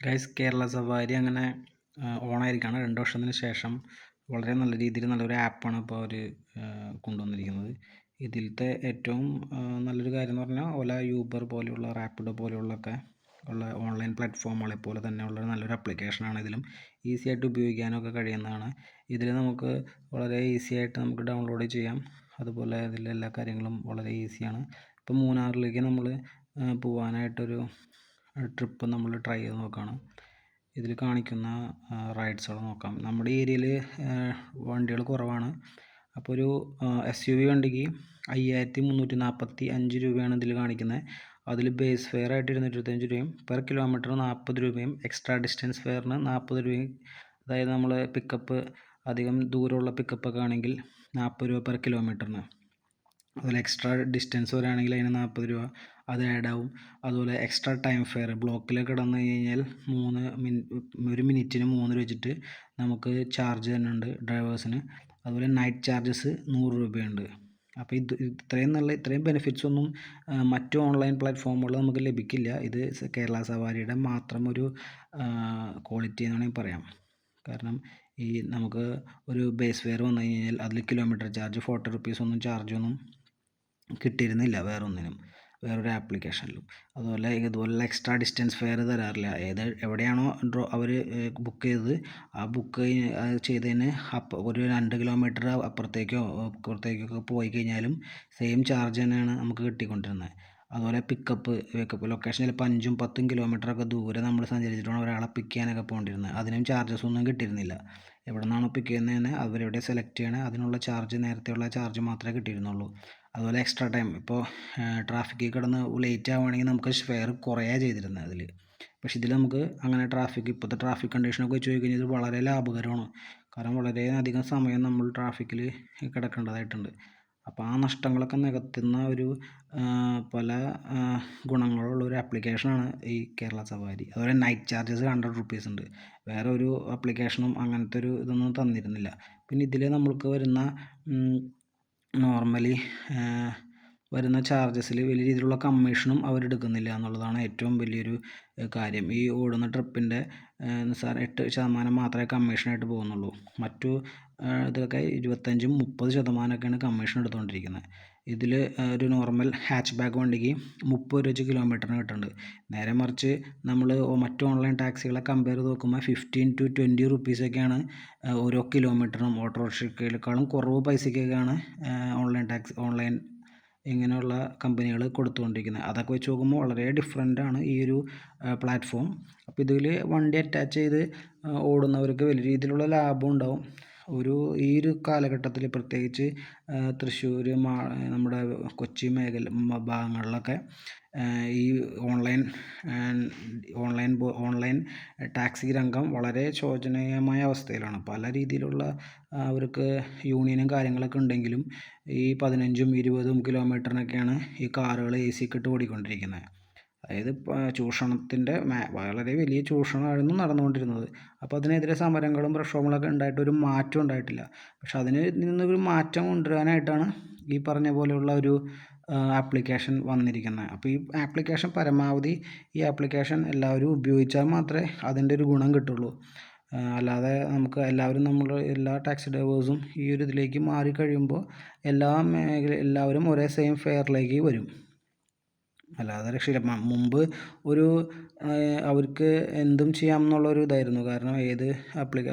Guys, Kerala safari അങ്ങനെ ഓണായിരിക്കുകയാണ്. 2 വർഷത്തിന് ശേഷം വളരെ നല്ല രീതിയിൽ നല്ലൊരു ആപ്പാണ് ഇപ്പോൾ അവർ കൊണ്ടുവന്നിരിക്കുന്നത്. ഇതിലത്തെ ഏറ്റവും നല്ലൊരു കാര്യം എന്ന് പറഞ്ഞാൽ ഓല, യൂബർ പോലെയുള്ള, റാപ്പിഡോ പോലെയുള്ളൊക്കെ ഉള്ള ഓൺലൈൻ പ്ലാറ്റ്ഫോമുകളെ പോലെ തന്നെയുള്ള നല്ലൊരു ആപ്ലിക്കേഷനാണ്. ഇതിലും ഈസി ആയിട്ട് ഉപയോഗിക്കാനൊക്കെ കഴിയുന്നതാണ്. ഇതിൽ നമുക്ക് വളരെ ഈസി ആയിട്ട് നമുക്ക് ഡൗൺലോഡ് ചെയ്യാം. അതുപോലെ ഇതിലെ എല്ലാ കാര്യങ്ങളും വളരെ ഈസിയാണ്. ഇപ്പോൾ മൂന്നാറിലേക്ക് നമ്മൾ പോകാനായിട്ടൊരു ട്രിപ്പ് നമ്മൾ ട്രൈ ചെയ്ത് നോക്കുകയാണ്. ഇതിൽ കാണിക്കുന്ന റൈഡ്സുകൾ നോക്കാം. നമ്മുടെ ഏരിയയിൽ വണ്ടികൾ കുറവാണ്. അപ്പോൾ ഒരു SUV വണ്ടിക്ക് 5345 രൂപയാണ് ഇതിൽ കാണിക്കുന്നത്. അതിൽ ബേസ് ഫെയർ ആയിട്ട് 225 രൂപയും പെർ കിലോമീറ്റർ 40 രൂപയും എക്സ്ട്രാ ഡിസ്റ്റൻസ് ഫെയറിന് 40 രൂപയും, അതായത് നമ്മൾ പിക്കപ്പ് അധികം ദൂരമുള്ള പിക്കപ്പൊക്കെ ആണെങ്കിൽ 40 രൂപ പെർ കിലോമീറ്ററിന്. അതുപോലെ എക്സ്ട്രാ ഡിസ്റ്റൻസ് വരികയാണെങ്കിൽ അതിന് 40 രൂപ അത് ആഡ് ആവും. അതുപോലെ എക്സ്ട്രാ ടൈം ഫെയർ ബ്ലോക്കിൽ കിടന്നു കഴിഞ്ഞാൽ 1 മിനിറ്റിന് 3 രൂപ വെച്ചിട്ട് നമുക്ക് ചാർജ് തന്നെയുണ്ട് ഡ്രൈവേഴ്സിന്. അതുപോലെ നൈറ്റ് ചാർജസ് 100 രൂപയുണ്ട്. അപ്പോൾ ഇത്രയും ബെനിഫിറ്റ്സ് ഒന്നും മറ്റു ഓൺലൈൻ പ്ലാറ്റ്ഫോമുകൾ നമുക്ക് ലഭിക്കില്ല. ഇത് കേരള സവാരിയുടെ മാത്രം ഒരു ക്വാളിറ്റി എന്ന് വേണമെങ്കിൽ പറയാം. കാരണം ഈ നമുക്ക് ഒരു ബേസ് ഫെയർ വന്നു കഴിഞ്ഞാൽ അതിൽ കിലോമീറ്റർ ചാർജ് 40 റുപ്പീസ് ഒന്നും ചാർജൊന്നും കിട്ടിയിരുന്നില്ല വേറൊരു ആപ്ലിക്കേഷനിലും. അതുപോലെ ഇതുപോലുള്ള എക്സ്ട്രാ ഡിസ്റ്റൻസ് ഫെയർ തരാറില്ല. എവിടെയാണോ അവർ ബുക്ക് ചെയ്തത് ആ ബുക്ക് ചെയ്തതിന് ഒരു 2 കിലോമീറ്റർ അപ്പുറത്തേക്കൊക്കെ പോയി കഴിഞ്ഞാലും സെയിം ചാർജ് തന്നെയാണ് നമുക്ക് കിട്ടിക്കൊണ്ടിരുന്നത്. അതുപോലെ പിക്കപ്പ് ലൊക്കേഷൻ ചിലപ്പോൾ 5ഉം 10ഉം കിലോമീറ്ററൊക്കെ ദൂരെ നമ്മൾ സഞ്ചരിച്ചിട്ടാണ് ഒരാളെ പിക്ക് ചെയ്യാനൊക്കെ പോകേണ്ടിരുന്നത്. അതിനും ചാർജസ് ഒന്നും കിട്ടിയിരുന്നില്ല. എവിടെ നിന്നാണോ പിക്ക് ചെയ്യുന്നതിന് അവരെവിടെ സെലക്ട് ചെയ്യണേ അതിനുള്ള ചാർജ്, നേരത്തെയുള്ള ചാർജ് മാത്രമേ കിട്ടിയിരുന്നുള്ളൂ. അതുപോലെ എക്സ്ട്രാ ടൈം ഇപ്പോൾ ട്രാഫിക്കിൽ കിടന്ന് ലേറ്റ് ആവുകയാണെങ്കിൽ നമുക്ക് ഫെയർ കുറയാണ് ചെയ്തിരുന്നത് അതിൽ. പക്ഷേ ഇതിൽ നമുക്ക് അങ്ങനെ ഇപ്പോഴത്തെ ട്രാഫിക് കണ്ടീഷനൊക്കെ വെച്ച് നോക്കി കഴിഞ്ഞാൽ ഇത് വളരെ ലാഭകരമാണ്. കാരണം വളരെയധികം സമയം നമ്മൾ ട്രാഫിക്കിൽ കിടക്കേണ്ടതായിട്ടുണ്ട്. അപ്പോൾ ആ നഷ്ടങ്ങളൊക്കെ നികത്തുന്ന ഒരു പല ഗുണങ്ങളുള്ള ഒരു ആപ്ലിക്കേഷനാണ് ഈ കേരള സവാരി. അതുപോലെ നൈറ്റ് ചാർജസ് 100 റുപ്പീസ് ഉണ്ട്. വേറെ ഒരു ആപ്ലിക്കേഷനും അങ്ങനത്തെ ഒരു ഇതൊന്നും തന്നിരുന്നില്ല. പിന്നെ ഇതിൽ നമ്മൾക്ക് വരുന്ന നോർമലി വരുന്ന ചാർജസിൽ വലിയ രീതിയിലുള്ള കമ്മീഷനും അവരെടുക്കുന്നില്ല എന്നുള്ളതാണ് ഏറ്റവും വലിയൊരു കാര്യം. ഈ ഓടുന്ന ട്രിപ്പിൻ്റെ 8% മാത്രമേ കമ്മീഷനായിട്ട് പോകുന്നുള്ളൂ. മറ്റു ഇതൊക്കെ 25-30% കമ്മീഷൻ എടുത്തുകൊണ്ടിരിക്കുന്നത്. ഇതിൽ ഒരു നോർമൽ ഹാച്ച് ബാക്ക് വണ്ടിക്ക് 30 രൂപ വെച്ച് കിലോമീറ്ററിന് കിട്ടുന്നുണ്ട്. നേരെ മറിച്ച് നമ്മൾ മറ്റു ഓൺലൈൻ ടാക്സികളെ കമ്പയർ ചെയ്ത് നോക്കുമ്പോൾ 15-20 റുപ്പീസൊക്കെയാണ് ഓരോ കിലോമീറ്ററിനും. ഓട്ടോറിക്ഷയേക്കാളും കുറവ് പൈസയ്ക്കൊക്കെയാണ് ഓൺലൈൻ ഇങ്ങനെയുള്ള കമ്പനികൾ കൊടുത്തുകൊണ്ടിരിക്കുന്നത്. അതൊക്കെ വെച്ച് നോക്കുമ്പോൾ വളരെ ഡിഫറൻ്റാണ് ഈ ഒരു പ്ലാറ്റ്ഫോം. അപ്പോൾ ഇതിൽ വണ്ടി അറ്റാച്ച് ചെയ്ത് ഓടുന്നവർക്ക് വലിയ രീതിയിലുള്ള ലാഭം ഉണ്ടാവും. ഈ ഒരു കാലഘട്ടത്തിൽ പ്രത്യേകിച്ച് തൃശ്ശൂർ, നമ്മുടെ കൊച്ചി ഭാഗങ്ങളിലൊക്കെ ഈ ഓൺലൈൻ ടാക്സി രംഗം വളരെ ശോചനീയമായ അവസ്ഥയിലാണ്. പല രീതിയിലുള്ള അവർക്ക് യൂണിയനും കാര്യങ്ങളൊക്കെ ഉണ്ടെങ്കിലും ഈ 15-20 കിലോമീറ്ററിനൊക്കെയാണ് ഈ കാറുകൾ AC ഒക്കെ ഇട്ട് ഓടിക്കൊണ്ടിരിക്കുന്നത്. അതായത് ചൂഷണത്തിൻ്റെ വളരെ വലിയ ചൂഷണമായിരുന്നു നടന്നുകൊണ്ടിരുന്നത്. അപ്പോൾ അതിനെതിരെ സമരങ്ങളും പ്രക്ഷോഭങ്ങളൊക്കെ ഉണ്ടായിട്ടൊരു മാറ്റം ഉണ്ടായിട്ടില്ല. പക്ഷെ അതിന് നിന്നൊരു മാറ്റം കൊണ്ടുവരാനായിട്ടാണ് ഈ പറഞ്ഞ പോലെയുള്ള ഒരു ആപ്ലിക്കേഷൻ വന്നിരിക്കുന്നത്. അപ്പോൾ ഈ ആപ്ലിക്കേഷൻ പരമാവധി ഈ ആപ്ലിക്കേഷൻ എല്ലാവരും ഉപയോഗിച്ചാൽ മാത്രമേ അതിൻ്റെ ഒരു ഗുണം കിട്ടുള്ളൂ. അല്ലാതെ നമുക്ക് എല്ലാ ടാക്സി ഡ്രൈവേഴ്സും ഈ ഒരു ഇതിലേക്ക് മാറിക്കഴിയുമ്പോൾ എല്ലാവരും ഒരേ സെയിം ഫെയറിലേക്ക് വരും. അല്ലാതെ രക്ഷയില്ല. മുമ്പ് അവർക്ക് എന്തും ചെയ്യാം എന്നുള്ളൊരു ഇതായിരുന്നു. കാരണം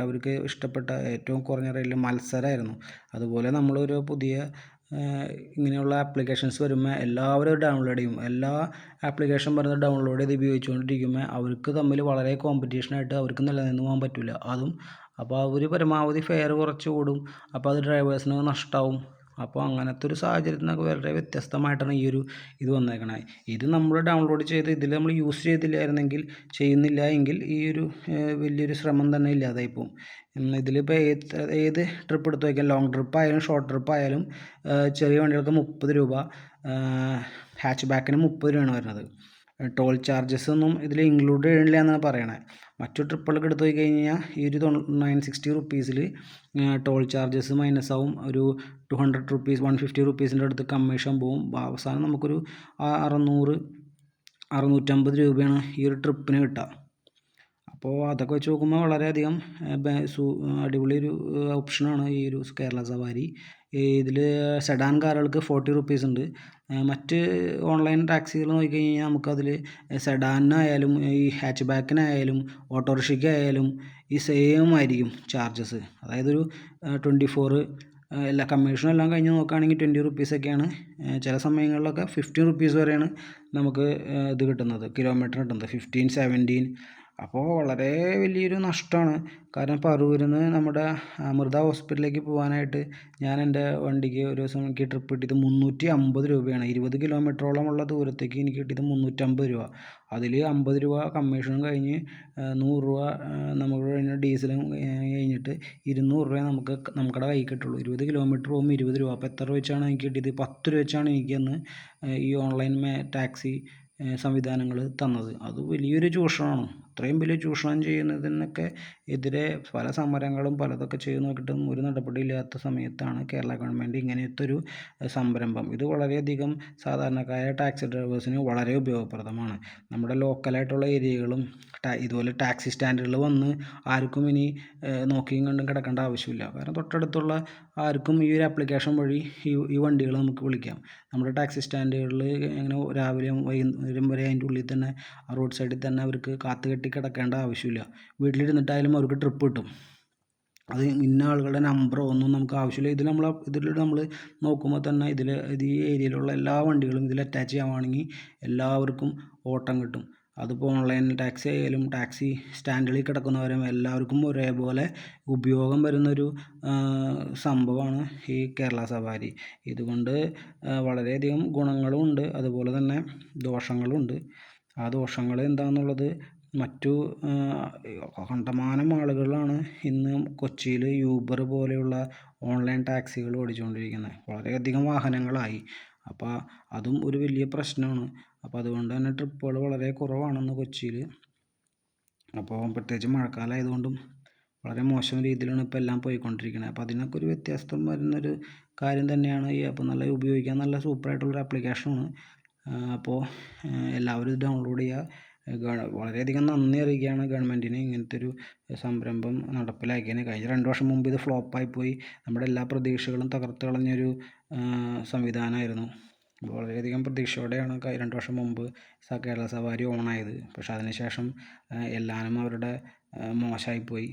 അവർക്ക് ഇഷ്ടപ്പെട്ട ഏറ്റവും കുറഞ്ഞ റേറ്റിൽ മത്സരമായിരുന്നു. അതുപോലെ നമ്മളൊരു പുതിയ ഇങ്ങനെയുള്ള ആപ്ലിക്കേഷൻസ് വരുമ്പോൾ എല്ലാവരും ഡൗൺലോഡ് ചെയ്യും. എല്ലാ ആപ്ലിക്കേഷൻ വരുന്നത് ഡൗൺലോഡ് ചെയ്ത് ഉപയോഗിച്ചുകൊണ്ടിരിക്കുമ്പോൾ അവർക്ക് തമ്മിൽ വളരെ കോമ്പറ്റീഷനായിട്ട് അവർക്ക് നിലനിന്ന് പോകാൻ പറ്റില്ല. അപ്പോൾ അവർ പരമാവധി ഫെയർ കുറച്ച് ഓടും. അപ്പോൾ അത് ഡ്രൈവേഴ്സിന് നഷ്ടമാവും. അപ്പോൾ അങ്ങനത്തെ ഒരു സാഹചര്യത്തിൽ നിന്നൊക്കെ വളരെ വ്യത്യസ്തമായിട്ടാണ് ഈ ഒരു ഇത് വന്നേക്കണത്. ഇത് നമ്മൾ ഡൗൺലോഡ് ചെയ്ത് ഇതിൽ നമ്മൾ യൂസ് ചെയ്യുന്നില്ല എങ്കിൽ ഈ ഒരു വലിയൊരു ശ്രമം തന്നെ ഇല്ലാതായി പോകും. ഇതിലിപ്പോൾ ഏത് ട്രിപ്പ് എടുത്ത് നോക്കിയാൽ ലോങ് ട്രിപ്പ് ആയാലും ഷോർട്ട് ട്രിപ്പ് ആയാലും ചെറിയ വണ്ടികൾക്ക് 30 രൂപ, ഹാച്ച് ബാക്കിന് 30 രൂപയാണ് വരുന്നത്. ടോൾ ചാർജസ് ഒന്നും ഇതിൽ ഇൻക്ലൂഡ് ചെയ്യണില്ല എന്നാണ് പറയണത്. മറ്റു ട്രിപ്പുകളൊക്കെ എടുത്ത് പോയി കഴിഞ്ഞാൽ ഈ ഒരു 960 റുപ്പീസിൽ ടോൾ ചാർജസ് മൈനസ് ആവും. ഒരു 200 റുപ്പീസ് 150 റുപ്പീസിൻ്റെ അടുത്ത് കമ്മീഷൻ പോവും. അവസാനം നമുക്കൊരു 650 രൂപയാണ് ഈ ഒരു ട്രിപ്പിന് കിട്ടുക. അപ്പോൾ അതൊക്കെ വെച്ച് നോക്കുമ്പോൾ വളരെയധികം അടിപൊളി ഒരു ഓപ്ഷനാണ് ഈ ഒരു കേരള സവാരി. ഇതിൽ സെഡാൻ കാറുകൾക്ക് 40 റുപ്പീസ് ഉണ്ട്. മറ്റ് ഓൺലൈൻ ടാക്സികൾ നോക്കിക്കഴിഞ്ഞാൽ നമുക്കതിൽ സെഡാനിനായാലും ഈ ഹാച്ച് ബാക്കിനായാലും ഓട്ടോറിക്ഷയ്ക്കായാലും ഈ സെയിം ആയിരിക്കും ചാർജസ്. അതായത് ഒരു 24 എല്ലാ കമ്മീഷനും എല്ലാം കഴിഞ്ഞ് നോക്കുകയാണെങ്കിൽ 20 റുപ്പീസൊക്കെയാണ്. ചില സമയങ്ങളിലൊക്കെ 15 റുപ്പീസ് വരെയാണ് നമുക്ക് ഇത് കിട്ടുന്നത്, കിലോമീറ്റർ കിട്ടുന്നത് 15, 17. അപ്പോൾ വളരെ വലിയൊരു നഷ്ടമാണ്. കാരണം പറവൂരിൽ നിന്ന് നമ്മുടെ അമൃത ഹോസ്പിറ്റലിലേക്ക് പോകാനായിട്ട് ഞാൻ എൻ്റെ വണ്ടിക്ക് ഒരു ദിവസം എനിക്ക് ട്രിപ്പ് കിട്ടിയത് 350 രൂപയാണ്. 20 കിലോമീറ്ററോളമുള്ള ദൂരത്തേക്ക് എനിക്ക് കിട്ടിയത് 350 രൂപ. അതിൽ 50 രൂപ കമ്മീഷനും കഴിഞ്ഞ് 100 രൂപ നമുക്ക് കഴിഞ്ഞ ഡീസലും കഴിഞ്ഞിട്ട് 200 രൂപ നമ്മുടെ കയ്യിൽ കിട്ടുള്ളൂ. 20 കിലോമീറ്റർ പോകുമ്പോൾ 20 രൂപ. അപ്പോൾ എത്ര രൂപ വെച്ചാണ് എനിക്ക് കിട്ടിയത്? 10 രൂപ വെച്ചാണ് എനിക്കന്ന് ഈ ഓൺലൈൻ ടാക്സി സംവിധാനങ്ങൾ തന്നത്. അത് വലിയൊരു ചൂഷണമാണ്. അത്രയും വലിയ ചൂഷണം ചെയ്യുന്നതിനൊക്കെ എതിരെ പല സമരങ്ങളും പലതൊക്കെ ചെയ്ത് നോക്കിയിട്ടും ഒരു നടപടിയില്ലാത്ത സമയത്താണ് കേരള ഗവൺമെൻറ് ഇങ്ങനത്തെ ഒരു സംരംഭം. ഇത് വളരെയധികം സാധാരണക്കാരായ ടാക്സി ഡ്രൈവേഴ്സിന് വളരെ ഉപയോഗപ്രദമാണ്. നമ്മുടെ ലോക്കലായിട്ടുള്ള ഏരിയകളും ഇതുപോലെ ടാക്സി സ്റ്റാൻഡുകളിൽ വന്ന് ആർക്കും ഇനി നോക്കിയും കണ്ടും കിടക്കേണ്ട ആവശ്യമില്ല. കാരണം തൊട്ടടുത്തുള്ള ആർക്കും ഈ ഒരു ആപ്ലിക്കേഷൻ വഴി ഈ വണ്ടികൾ നമുക്ക് വിളിക്കാം. നമ്മുടെ ടാക്സി സ്റ്റാൻഡുകളിൽ ഇങ്ങനെ രാവിലെയും വൈകുന്നേരം വരെ അതിൻ്റെ ഉള്ളിൽ തന്നെ റോഡ് സൈഡിൽ തന്നെ അവർക്ക് കാത്തു കെട്ടി കിടക്കേണ്ട ആവശ്യമില്ല. വീട്ടിലിരുന്നിട്ടായാലും അവർക്ക് ട്രിപ്പ് കിട്ടും. അത് ഇന്ന ആളുകളുടെ നമ്പറോ ഒന്നും നമുക്ക് ആവശ്യമില്ല. ഇതിൽ നമ്മൾ നോക്കുമ്പോൾ തന്നെ ഈ ഏരിയയിലുള്ള എല്ലാ വണ്ടികളും ഇതിൽ അറ്റാച്ച് ചെയ്യുകയാണെങ്കിൽ എല്ലാവർക്കും ഓട്ടം കിട്ടും. അതിപ്പോൾ ഓൺലൈൻ ടാക്സി ആയാലും ടാക്സി സ്റ്റാൻഡിൽ കിടക്കുന്നവരും എല്ലാവർക്കും ഒരേപോലെ ഉപയോഗം വരുന്നൊരു സംഭവമാണ് ഈ കേരള സവാരി. ഇതുകൊണ്ട് വളരെയധികം ഗുണങ്ങളും ഉണ്ട്, അതുപോലെ തന്നെ ദോഷങ്ങളും ഉണ്ട്. ആ ദോഷങ്ങൾ എന്താണെന്നുള്ളത് മറ്റു കണ്ടമാനം ആളുകളാണ് ഇന്ന് കൊച്ചിയിൽ യൂബർ പോലെയുള്ള ഓൺലൈൻ ടാക്സികൾ ഓടിച്ചുകൊണ്ടിരിക്കുന്നത്. വളരെയധികം വാഹനങ്ങളായി. അപ്പോൾ അതും ഒരു വലിയ പ്രശ്നമാണ്. അപ്പോൾ അതുകൊണ്ട് തന്നെ ട്രിപ്പുകൾ വളരെ കുറവാണെന്ന് കൊച്ചിയിൽ. അപ്പോൾ പ്രത്യേകിച്ച് മഴക്കാലമായതുകൊണ്ടും വളരെ മോശം രീതിയിലാണ് ഇപ്പോൾ എല്ലാം പോയിക്കൊണ്ടിരിക്കുന്നത്. അപ്പോൾ അതിനൊക്കെ ഒരു വ്യത്യാസം വരുന്നൊരു കാര്യം തന്നെയാണ് ഈ ആപ്പ്. നല്ല ഉപയോഗിക്കാൻ നല്ല സൂപ്പറായിട്ടുള്ളൊരു ആപ്ലിക്കേഷനാണ്. അപ്പോൾ എല്ലാവരും ഇത് ഡൗൺലോഡ് ചെയ്യുക. വളരെയധികം നന്ദി അറിയിക്കുകയാണ് ഗവൺമെൻറ്റിന് ഇങ്ങനത്തെ ഒരു സംരംഭം നടപ്പിലാക്കിയതിന്. കഴിഞ്ഞ 2 വർഷം മുമ്പ് ഇത് ഫ്ലോപ്പായിപ്പോയി. നമ്മുടെ എല്ലാ പ്രതീക്ഷകളും തകർത്ത് കളഞ്ഞൊരു സംവിധാനമായിരുന്നു. വളരെയധികം പ്രതീക്ഷയോടെയാണ് 2 വർഷം മുമ്പ് കേരള സവാരി ഓണായത്. പക്ഷേ അതിനുശേഷം എല്ലാവരും അവരുടെ മോശമായിപ്പോയി.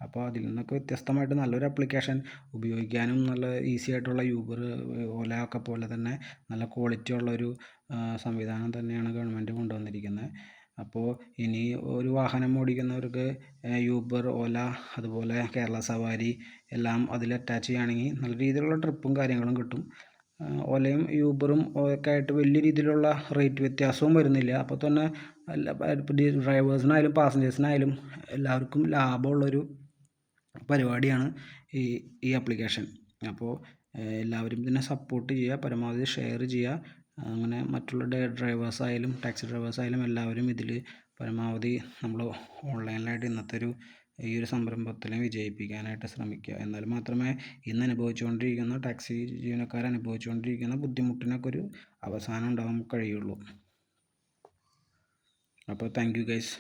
അപ്പോൾ അതിൽ നിന്നൊക്കെ വ്യത്യസ്തമായിട്ട് നല്ലൊരു ആപ്ലിക്കേഷൻ ഉപയോഗിക്കാനും നല്ല ഈസി ആയിട്ടുള്ള യൂബർ, ഓല ഒക്കെ പോലെ തന്നെ നല്ല ക്വാളിറ്റി ഉള്ളൊരു സംവിധാനം തന്നെയാണ് ഗവൺമെൻറ് കൊണ്ടുവന്നിരിക്കുന്നത്. അപ്പോൾ ഇനി ഒരു വാഹനം ഓടിക്കുന്നവർക്ക് യൂബർ, ഓല, അതുപോലെ കേരള സവാരി എല്ലാം അതിൽ അറ്റാച്ച് ചെയ്യുകയാണെങ്കിൽ നല്ല രീതിയിലുള്ള ട്രിപ്പും കാര്യങ്ങളും കിട്ടും. ഓലയും യൂബറും ഒക്കെ ആയിട്ട് വലിയ രീതിയിലുള്ള റേറ്റ് വ്യത്യാസവും വരുന്നില്ല. അപ്പോൾ തന്നെ ഡ്രൈവേഴ്സിനായാലും പാസഞ്ചേഴ്സിനായാലും എല്ലാവർക്കും ലാഭമുള്ളൊരു പരിപാടിയാണ് ഈ ആപ്ലിക്കേഷൻ. അപ്പോൾ എല്ലാവരും ഇതിനെ സപ്പോർട്ട് ചെയ്യുക, പരമാവധി ഷെയർ ചെയ്യുക. അങ്ങനെ മറ്റുള്ള ഡ്രൈവേഴ്സായാലും ടാക്സി ഡ്രൈവേഴ്സായാലും എല്ലാവരും ഇതിൽ പരമാവധി നമ്മൾ ഓൺലൈനിലായിട്ട് ഇന്നത്തെ ഈ ഒരു സംരംഭത്തിനെ വിജയിപ്പിക്കാനായിട്ട് ശ്രമിക്കുക. എന്നാൽ മാത്രമേ ഇന്ന് അനുഭവിച്ചുകൊണ്ടിരിക്കുന്ന ടാക്സി ജീവനക്കാർ അനുഭവിച്ചുകൊണ്ടിരിക്കുന്ന ബുദ്ധിമുട്ടിനൊക്കെ ഒരു അവസാനം ഉണ്ടാകാൻ കഴിയുള്ളൂ. അപ്പോൾ താങ്ക് യു ഗൈസ്.